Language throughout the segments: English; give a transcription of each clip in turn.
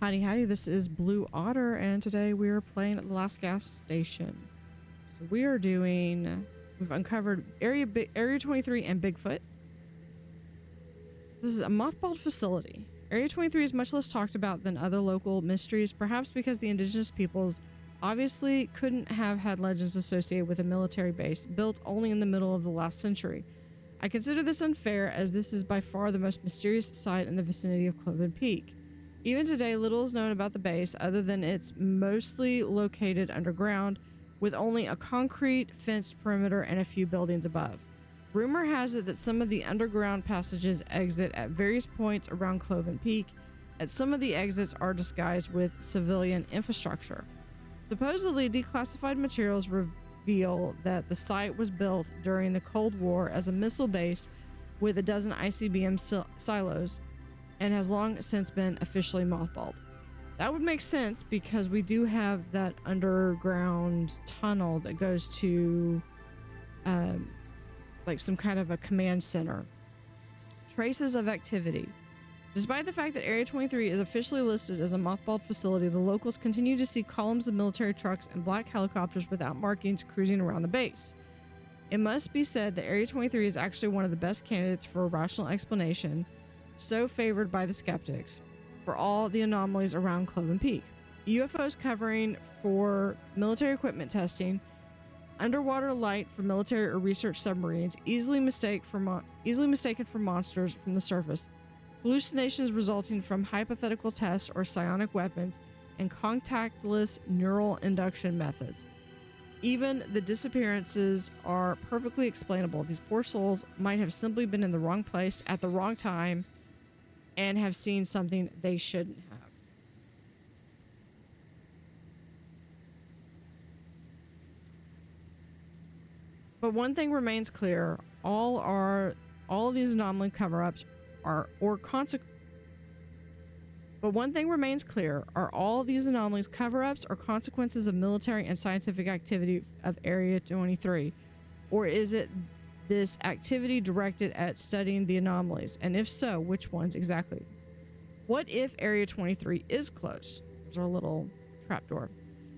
Howdy, this is Blue Otter, and today we are playing at the last gas station. So we've uncovered Area 23 and Bigfoot. This is a mothballed facility. Area 23 is much less talked about than other local mysteries, perhaps because the indigenous peoples obviously couldn't have had legends associated with a military base built only in the middle of the last century. I consider this unfair, as this is by far the most mysterious site in the vicinity of Cloven Peak. Even today, little is known about the base other than it's mostly located underground, with only a concrete fenced perimeter and a few buildings above. Rumor has it that some of the underground passages exit at various points around Cloven Peak, and some of the exits are disguised with civilian infrastructure. Supposedly, declassified materials reveal that the site was built during the Cold War as a missile base with a dozen ICBM silos, and has long since been officially mothballed. That would make sense because we do have that underground tunnel that goes to like some kind of a command center. Traces of activity. Despite the fact that Area 23 is officially listed as a mothballed facility, the locals continue to see columns of military trucks and black helicopters without markings cruising around the base. It must be said that Area 23 is actually one of the best candidates for a rational explanation, so favored by the skeptics, for all the anomalies around Cloven Peak. UFOs covering for military equipment testing, underwater light for military or research submarines, easily mistaken for monsters from the surface, hallucinations resulting from hypothetical tests or psionic weapons, and contactless neural induction methods. Even the disappearances are perfectly explainable. These poor souls might have simply been in the wrong place at the wrong time and have seen something they shouldn't have. But one thing remains clear: all of these anomaly cover-ups are consequences of military and scientific activity of Area 23, or is it this activity directed at studying the anomalies? And if so, which ones exactly? What if Area 23 is closed? There's our little trapdoor.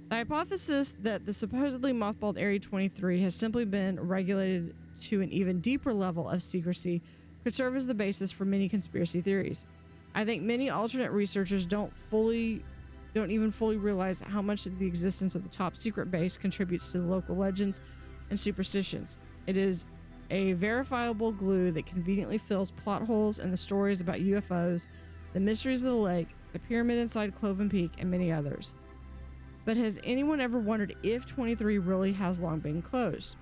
The hypothesis that the supposedly mothballed Area 23 has simply been regulated to an even deeper level of secrecy could serve as the basis for many conspiracy theories. I think many alternate researchers don't even fully realize how much of the existence of the top secret base contributes to the local legends and superstitions. It is a verifiable glue that conveniently fills plot holes in the stories about UFOs, the mysteries of the lake, the pyramid inside Cloven Peak, and many others. But has anyone ever wondered if 23 really has long been closed?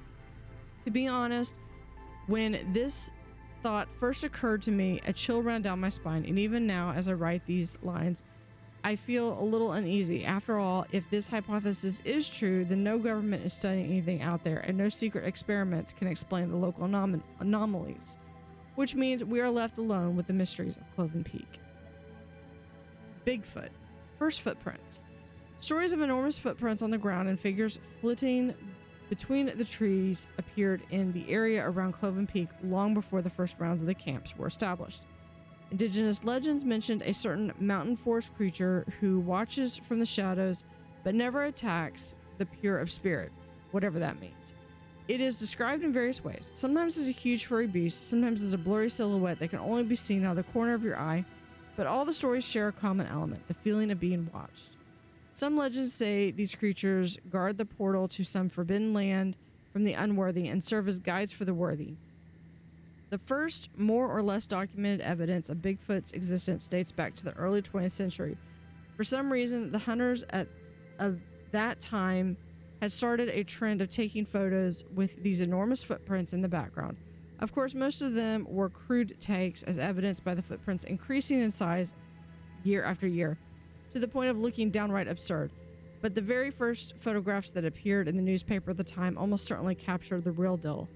To be honest, when this thought first occurred to me, a chill ran down my spine, and even now as I write these lines, I feel a little uneasy. After all, if this hypothesis is true, then no government is studying anything out there, and no secret experiments can explain the local anomalies, which means we are left alone with the mysteries of Cloven Peak. Bigfoot. First footprints. Stories of enormous footprints on the ground and figures flitting between the trees appeared in the area around Cloven Peak long before the first rounds of the camps were established. Indigenous legends mentioned a certain mountain forest creature who watches from the shadows but never attacks the pure of spirit, whatever that means. It is described in various ways, sometimes as a huge furry beast, sometimes as a blurry silhouette that can only be seen out of the corner of your eye, but all the stories share a common element: the feeling of being watched. Some legends say these creatures guard the portal to some forbidden land from the unworthy and serve as guides for the worthy. The first, more or less documented evidence of Bigfoot's existence dates back to the early 20th century. For some reason, the hunters of that time had started a trend of taking photos with these enormous footprints in the background. Of course, most of them were crude takes, as evidenced by the footprints increasing in size year after year, to the point of looking downright absurd. But the very first photographs that appeared in the newspaper at the time almost certainly captured the real deal.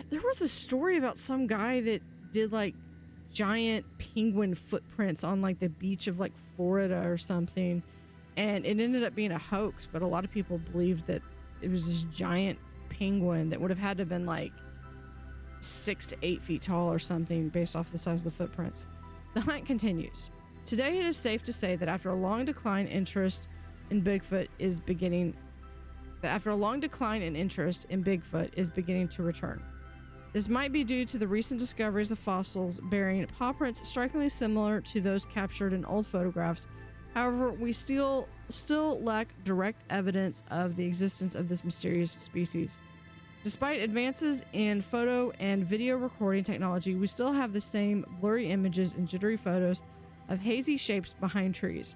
There was a story about some guy that did like giant penguin footprints on like the beach of like Florida or something, and it ended up being a hoax, but a lot of people believed that it was this giant penguin that would have had to have been like 6 to 8 feet tall or something based off the size of the footprints. The hunt continues. Today, it is safe to say that after a long decline, interest in Bigfoot is beginning to return. This might be due to the recent discoveries of fossils bearing paw prints strikingly similar to those captured in old photographs. However, we still lack direct evidence of the existence of this mysterious species. Despite advances in photo and video recording technology, we still have the same blurry images and jittery photos of hazy shapes behind trees.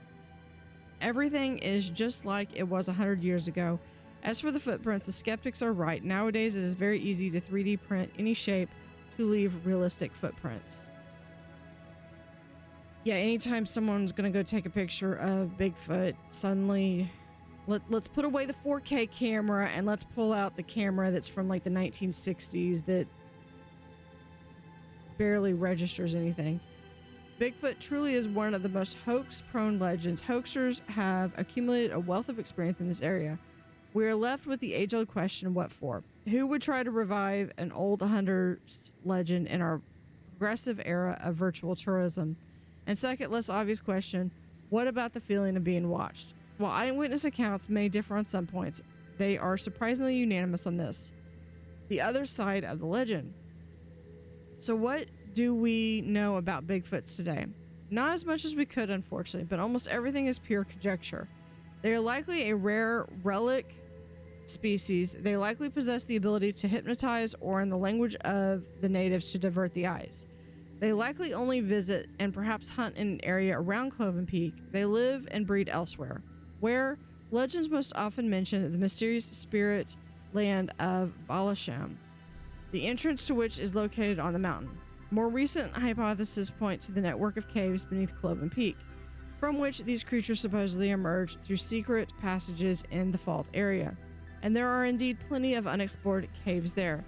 Everything is just like it was 100 years ago. As for the footprints, the skeptics are right. Nowadays, it is very easy to 3D print any shape to leave realistic footprints. Yeah, anytime someone's gonna go take a picture of Bigfoot, suddenly let's put away the 4K camera and let's pull out the camera that's from like the 1960s that barely registers anything. Bigfoot truly is one of the most hoax-prone legends. Hoaxers have accumulated a wealth of experience in this area. We are left with the age-old question, what for? Who would try to revive an old hunters legend in our progressive era of virtual tourism? And second, less obvious question, what about the feeling of being watched? While eyewitness accounts may differ on some points, they are surprisingly unanimous on this, the other side of the legend. So what do we know about Bigfoots today? Not as much as we could, unfortunately, but almost everything is pure conjecture. They are likely a rare relic species. They likely possess the ability to hypnotize, or in the language of the natives, to divert the eyes. They likely only visit and perhaps hunt in an area around Cloven Peak. They live and breed elsewhere, where legends most often mention the mysterious spirit land of Balasham, the entrance to which is located on the mountain. More recent hypotheses point to the network of caves beneath Cloven Peak, from which these creatures supposedly emerge through secret passages in the fault area. And there are indeed plenty of unexplored caves there.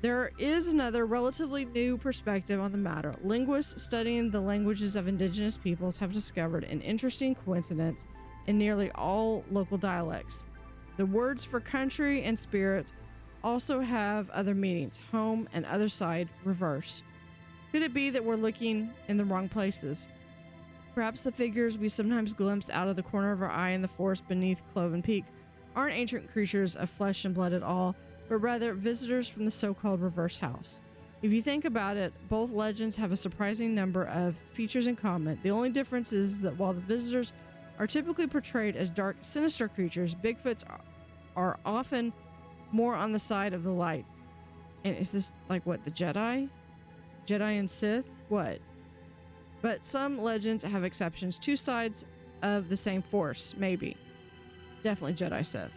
There is another relatively new perspective on the matter. Linguists studying the languages of indigenous peoples have discovered an interesting coincidence in nearly all local dialects. The words for country and spirit also have other meanings: home and other side, reverse. Could it be that we're looking in the wrong places? Perhaps the figures we sometimes glimpse out of the corner of our eye in the forest beneath Cloven Peak aren't ancient creatures of flesh and blood at all, but rather visitors from the so-called reverse house. If you think about it, both legends have a surprising number of features in common. The only difference is that while the visitors are typically portrayed as dark, sinister creatures, Bigfoots are often more on the side of the light. And is this like what, the Jedi? Jedi and Sith? What? But some legends have exceptions. Two sides of the same force, maybe. Definitely Jedi Sith.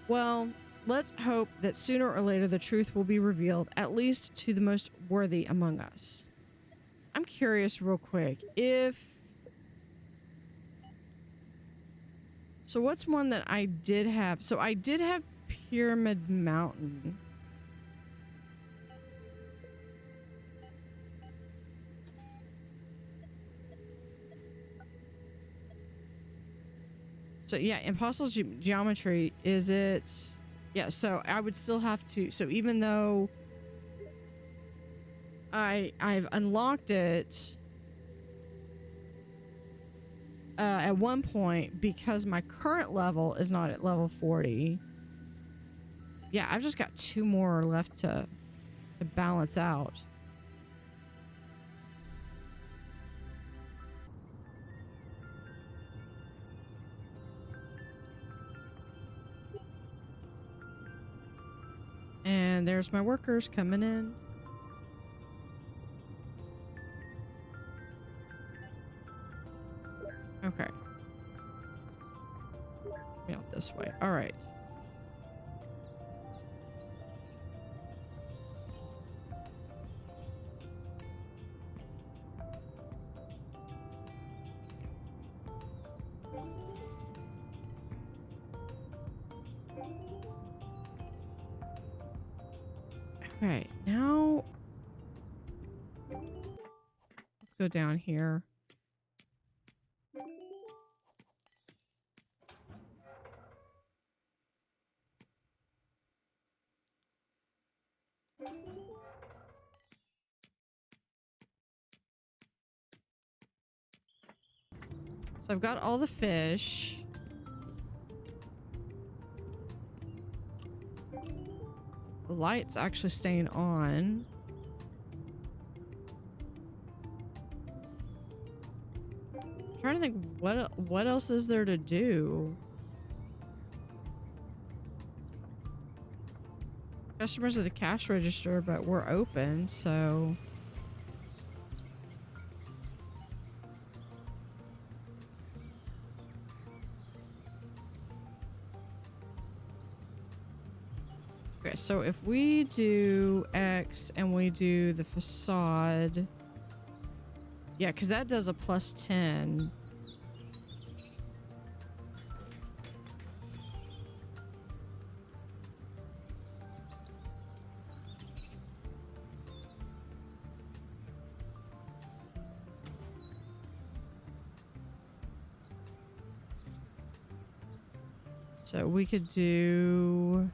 Well, let's hope that sooner or later the truth will be revealed, at least to the most worthy among us. I'm curious real quick if... So what's one that I did have? So I did have Pyramid Mountain. So yeah, impossible geometry, is it? Yeah, so I would still have to, so even though I've unlocked it at one point, because my current level is not at level 40. Yeah, I've just got 2 more left to balance out. And there's my workers coming in. Okay. You know, this way. All right. Okay, now let's go down here. So I've got all the fish. The light's actually staying on. I'm trying to think what else is there to do? Customers at the cash register, but we're open, so okay, so if we do X and we do the facade, yeah, because that does a +10. So we could do...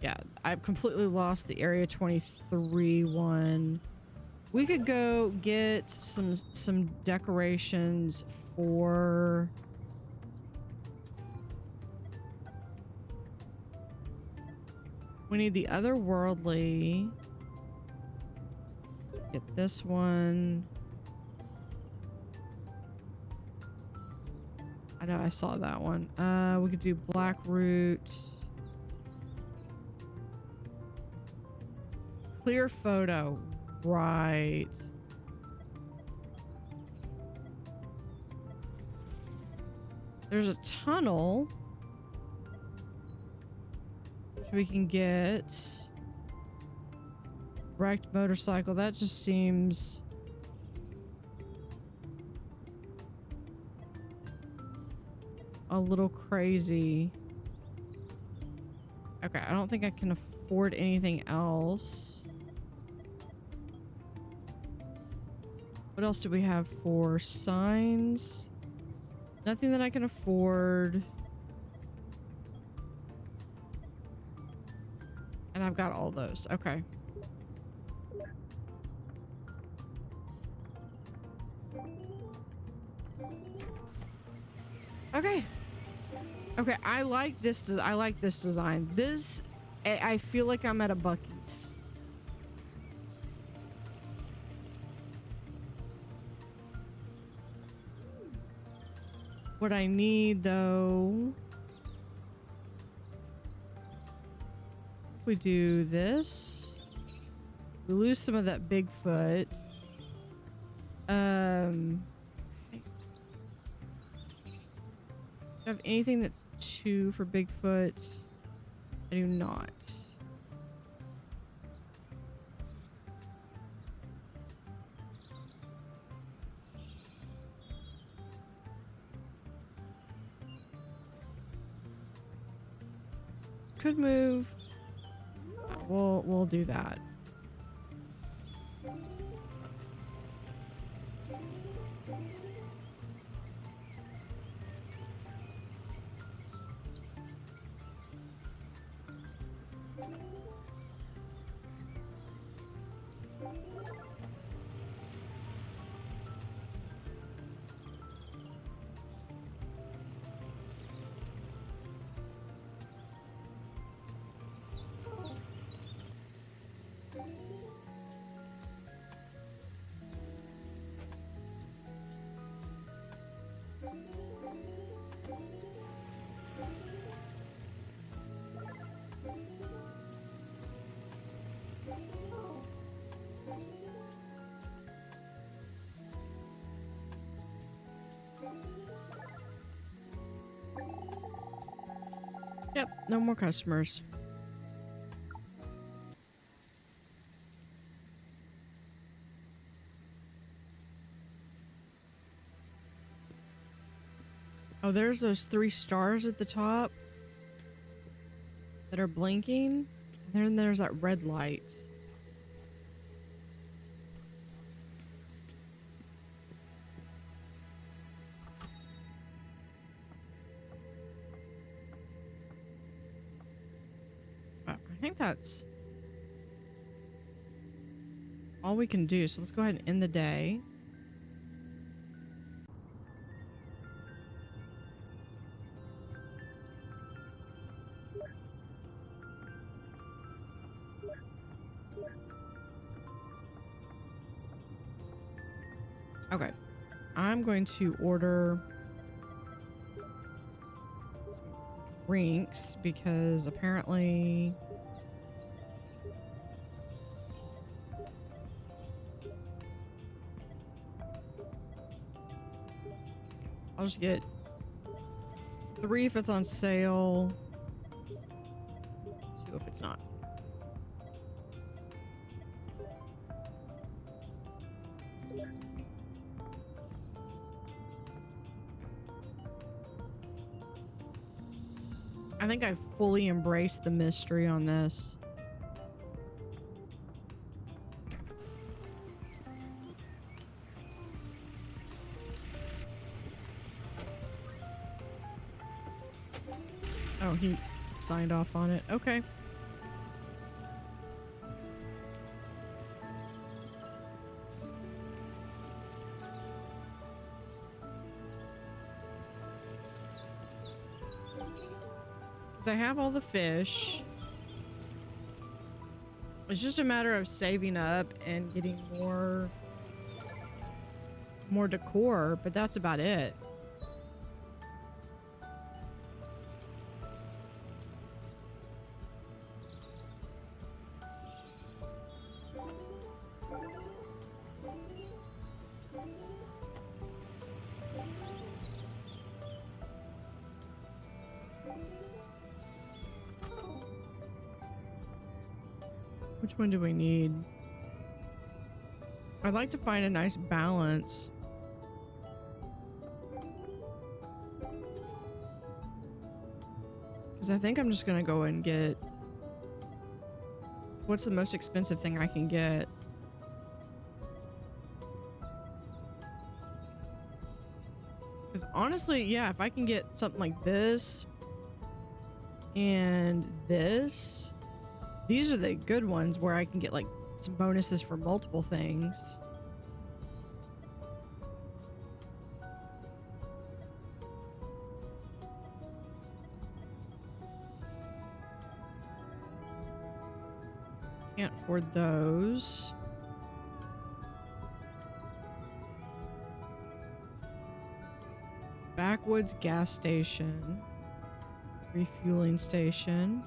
Yeah, I've completely lost the Area 23 one. We could go get some decorations for... We need the otherworldly. Get this one. I know I saw that one. We could do Black Root. Clear photo. Right. There's a tunnel. Which we can get. Wrecked motorcycle. That just seems... a little crazy. Okay, I don't think I can afford anything else. What else do we have for signs? Nothing that I can afford. And I've got all those. Okay. Okay. Okay, I like this. I like this design. This, I feel like I'm at a Buc-ee's. What I need, though, we do this. We lose some of that Bigfoot. Do I have anything that's 2 for Bigfoot? I do not. Could move. We'll do that. Yep, no more customers. Oh, there's those 3 stars at the top that are blinking. And then there's that red light. I think that's... all we can do. So let's go ahead and end the day. Okay, I'm going to order some drinks because apparently I'll just get 3 if it's on sale, 2 if it's not. I think I fully embraced the mystery on this. Oh, he signed off on it. Okay. I have all the fish. It's just a matter of saving up and getting more decor, but that's about it. Which one do we need? I'd like to find a nice balance. Because I think I'm just gonna go and get... What's the most expensive thing I can get? Because honestly, yeah, if I can get something like this and this... These are the good ones where I can get like some bonuses for multiple things. Can't afford those. Backwoods gas station. Refueling station.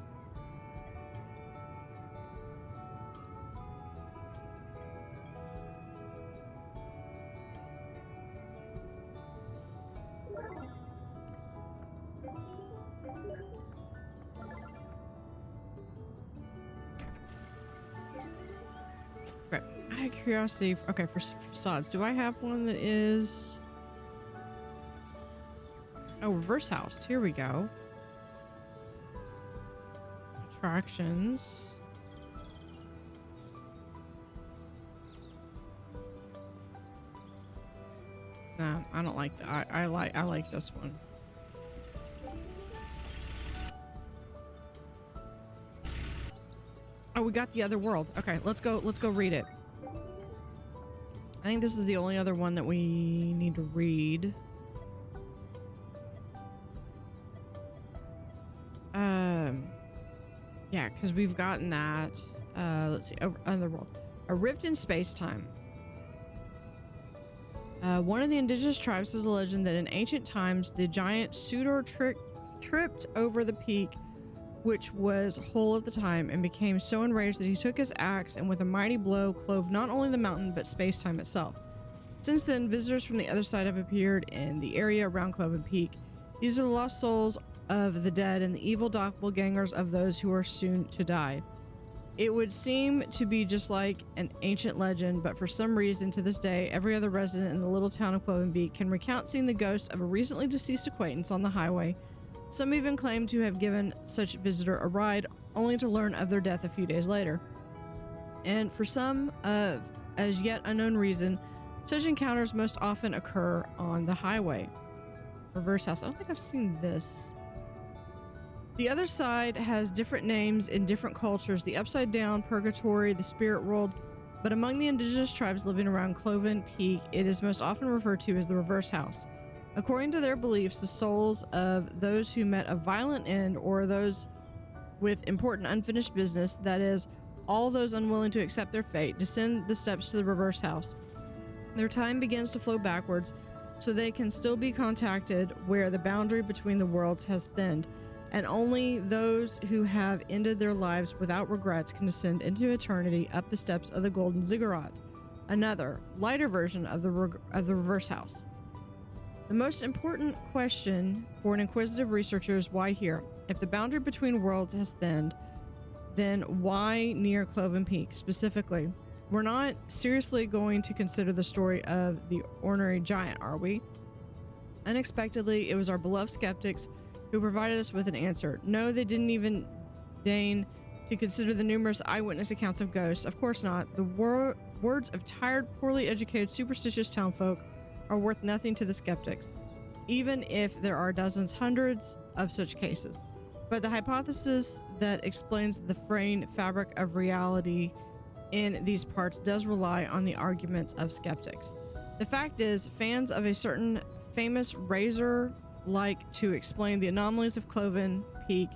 Curiosity. Okay, for facades, do I have one that is... Oh, reverse house. Here we go. Attractions. Nah, I don't like that. I like this one. Oh, we got the other world. Okay, let's go read it. I think this is the only other one that we need to read. Yeah, because we've gotten that. Let's see. Other world. A rift in space-time. One of the indigenous tribes has a legend that in ancient times, the giant Sudor tripped over the peak, which was whole at the time, and became so enraged that he took his axe and with a mighty blow clove not only the mountain but space-time itself. Since then, visitors from the other side have appeared in the area around Cloven Peak. These are the lost souls of the dead and the evil doppelgangers of those who are soon to die. It would seem to be just like an ancient legend, but for some reason to this day, every other resident in the little town of Cloven Peak can recount seeing the ghost of a recently deceased acquaintance on the highway. Some even claim to have given such visitor a ride, only to learn of their death a few days later. And for some as yet unknown reason, such encounters most often occur on the highway. Reverse house. I don't think I've seen this. The other side has different names in different cultures. The upside down, purgatory, the spirit world. But among the indigenous tribes living around Cloven Peak, it is most often referred to as the reverse house. According to their beliefs, the souls of those who met a violent end or those with important unfinished business, that is, all those unwilling to accept their fate, descend the steps to the reverse house. Their time begins to flow backwards, so they can still be contacted where the boundary between the worlds has thinned, and only those who have ended their lives without regrets can descend into eternity up the steps of the Golden Ziggurat, another, lighter version of the reverse house. The most important question for an inquisitive researcher is why here? If the boundary between worlds has thinned, then why near Cloven Peak specifically? We're not seriously going to consider the story of the ornery giant, are we? Unexpectedly, it was our beloved skeptics who provided us with an answer. No, they didn't even deign to consider the numerous eyewitness accounts of ghosts. Of course not. The words of tired, poorly educated, superstitious townfolk are worth nothing to the skeptics, even if there are dozens, hundreds of such cases. But the hypothesis that explains the fraying fabric of reality in these parts does rely on the arguments of skeptics. The fact is, fans of a certain famous razor like to explain the anomalies of Cloven Peak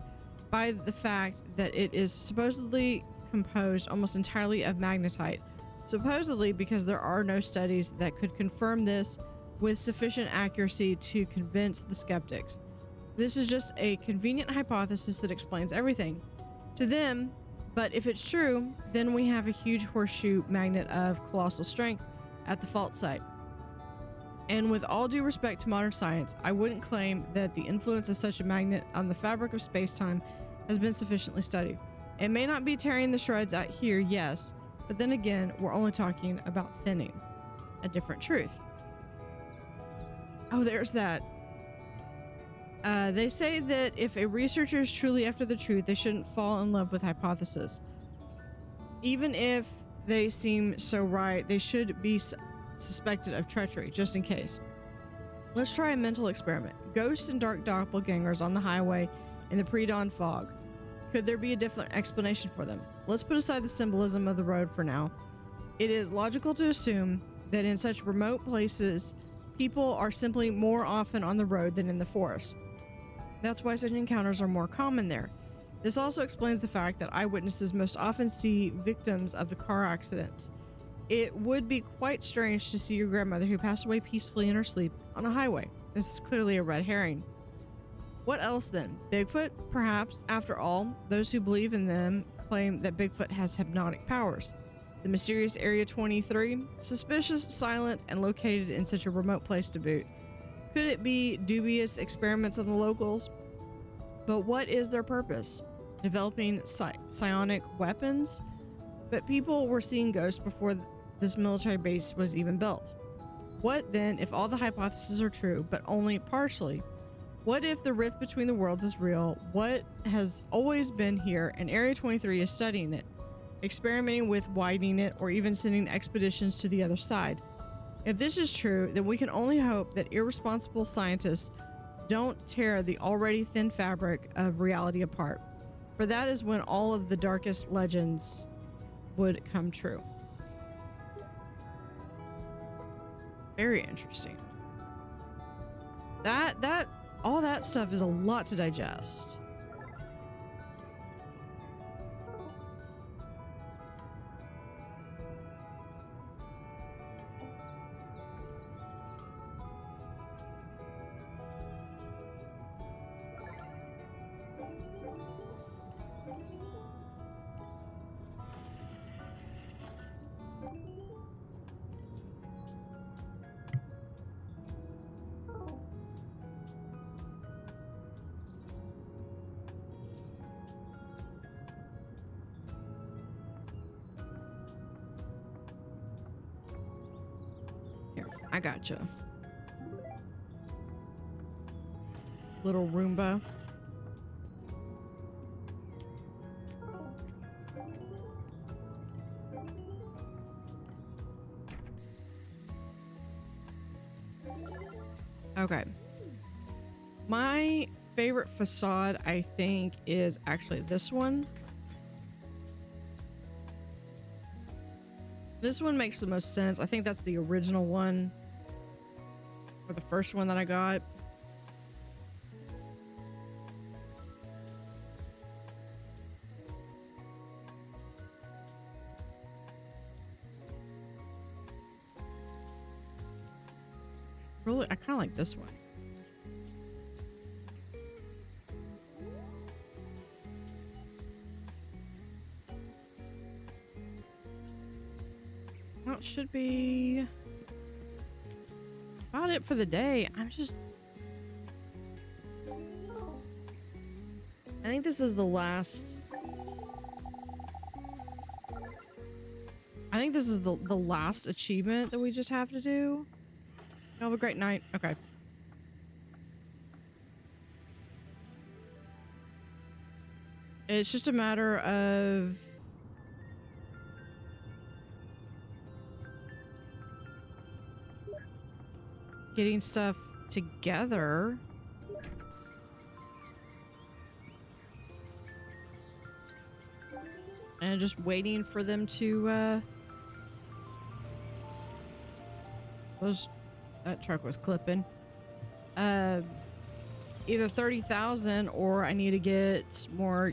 by the fact that it is supposedly composed almost entirely of magnetite, supposedly because there are no studies that could confirm this with sufficient accuracy to convince the skeptics. This is just a convenient hypothesis that explains everything to them, but if it's true, then we have a huge horseshoe magnet of colossal strength at the fault site. And with all due respect to modern science, I wouldn't claim that the influence of such a magnet on the fabric of space-time has been sufficiently studied. It may not be tearing the shreds out here, yes, but then again, we're only talking about thinning. A different truth. Oh, there's that. They say that if a researcher is truly after the truth, they shouldn't fall in love with hypotheses. Even if they seem so right, they should be suspected of treachery, just in case. Let's try a mental experiment. Ghosts and dark doppelgangers on the highway in the pre-dawn fog. Could there be a different explanation for them? Let's put aside the symbolism of the road for now. It is logical to assume that in such remote places, people are simply more often on the road than in the forest. That's why such encounters are more common there. This also explains the fact that eyewitnesses most often see victims of the car accidents. It would be quite strange to see your grandmother who passed away peacefully in her sleep on a highway. This is clearly a red herring. What else then? Bigfoot? Perhaps. After all, those who believe in them claim that Bigfoot has hypnotic powers. The mysterious Area 23? Suspicious, silent, and located in such a remote place to boot. Could it be dubious experiments on the locals? But what is their purpose? Developing psionic weapons? But people were seeing ghosts before this military base was even built. What then if all the hypotheses are true, but only partially? What if the rift between the worlds is real? What has always been here, and Area 23 is studying it, experimenting with widening it, or even sending expeditions to the other side? If this is true, then we can only hope that irresponsible scientists don't tear the already thin fabric of reality apart, for that is when all of the darkest legends would come true. Very interesting. All that stuff is a lot to digest. I gotcha. Little Roomba. Okay. My favorite facade, I think, is actually this one. This one makes the most sense. I think that's the original one, or the first one that I got. Really, I kind of like this one. Well, it should be about it for the day. I think this is the last. I think this is the last achievement that we just have to do. Have a great night. Okay. It's just a matter of getting stuff together. And just waiting for them to, that truck was clipping. Either 30,000 or I need to get more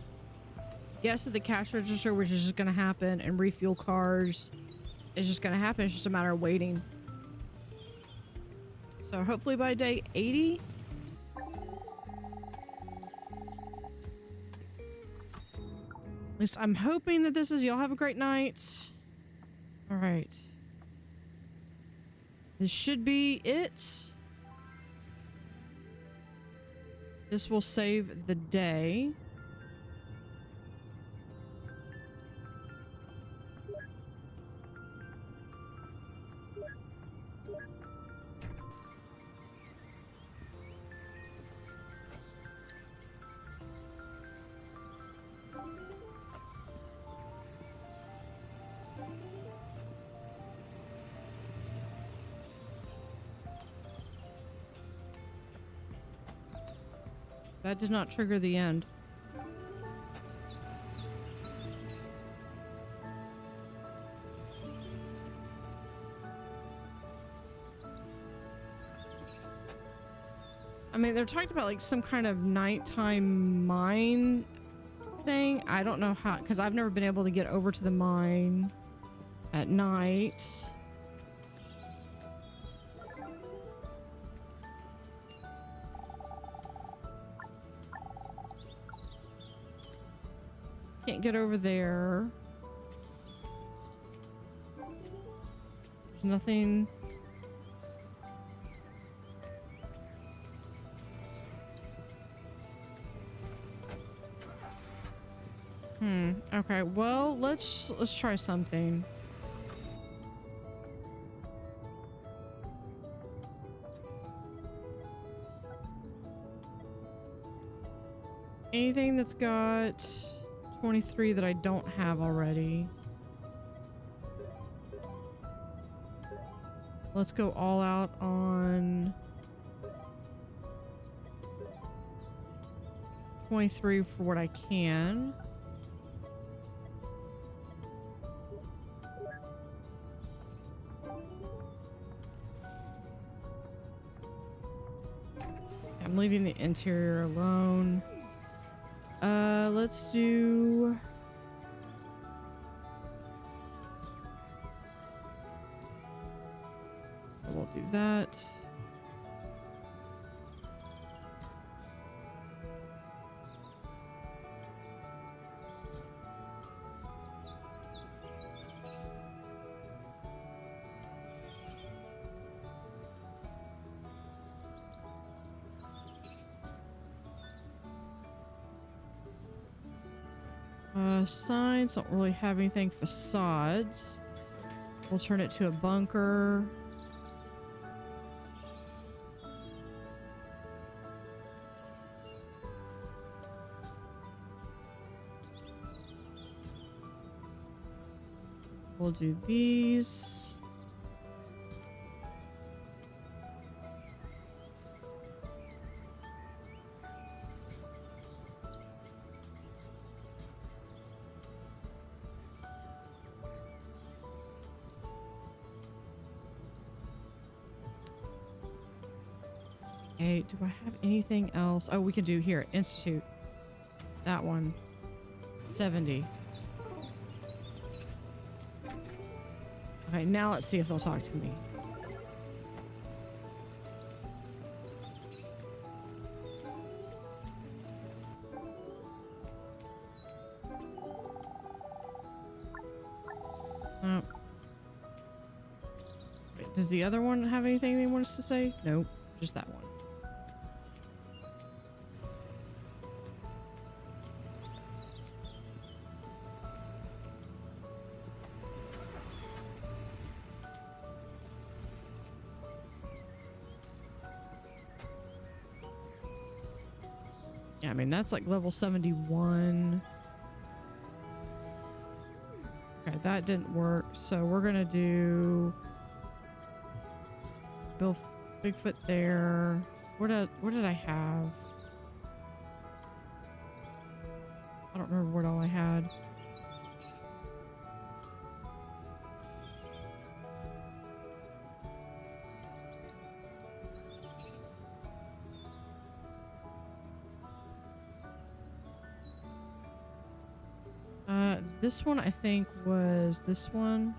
guests at the cash register, which is just going to happen, and refuel cars is just going to happen. It's just a matter of waiting. So hopefully by day 80. At least I'm hoping that this is. Y'all have a great night. All right. This should be it. This will save the day. That did not trigger the end. I mean, they're talking about like some kind of nighttime mine thing. I don't know how, because I've never been able to get over to the mine at night. Can't get over there. There's nothing. Okay, well, let's try something. Anything that's got 23 that I don't have already. Let's go all out on 23 for what I can. I'm leaving the interior alone. Let's do... We'll do that. Signs don't really have anything. Facades. We'll turn it to a bunker. We'll do these. Okay, do I have anything else? Oh, we can do here. Institute. That one. 70. Okay, now let's see if they'll talk to me. Oh. Wait, does the other one have anything they want us to say? Nope, just that one. Yeah, I mean, that's like level 71. Okay, that didn't work. So we're going to do Bill Bigfoot there. What did I have? I don't remember what all I had. This one I think was this one.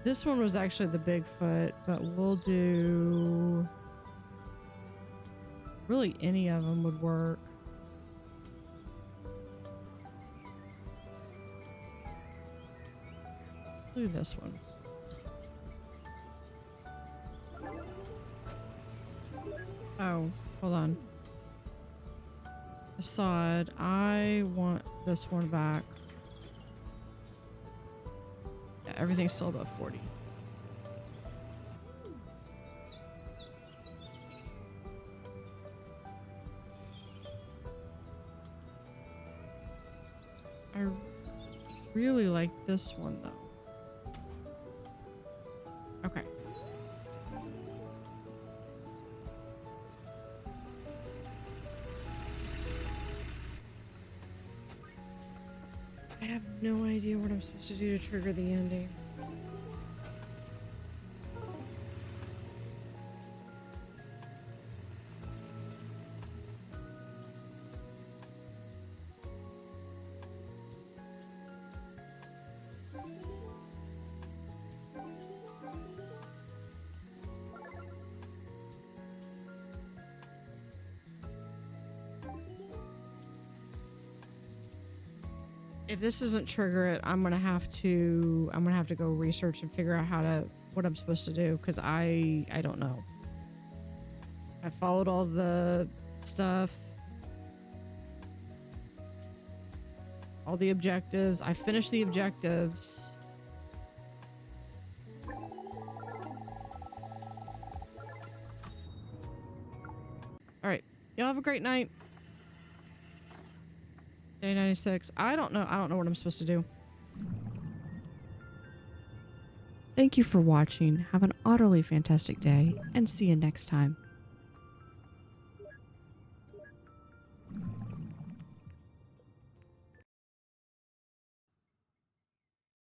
This one was actually the Bigfoot, but we'll do... Really any of them would work. Do this one. Oh, hold on. Assad, I want this one back. Yeah, everything's still above 40. I really like this one though. Okay. I have no idea what I'm supposed to do to trigger the ending. If this doesn't trigger it, I'm gonna have to go research and figure out what I'm supposed to do, because I don't know. I followed all the stuff, all the objectives. I finished the objectives. All right, y'all have a great night. Day 96. I don't know what I'm supposed to do. Thank you for watching. Have an utterly fantastic day, and see you next time.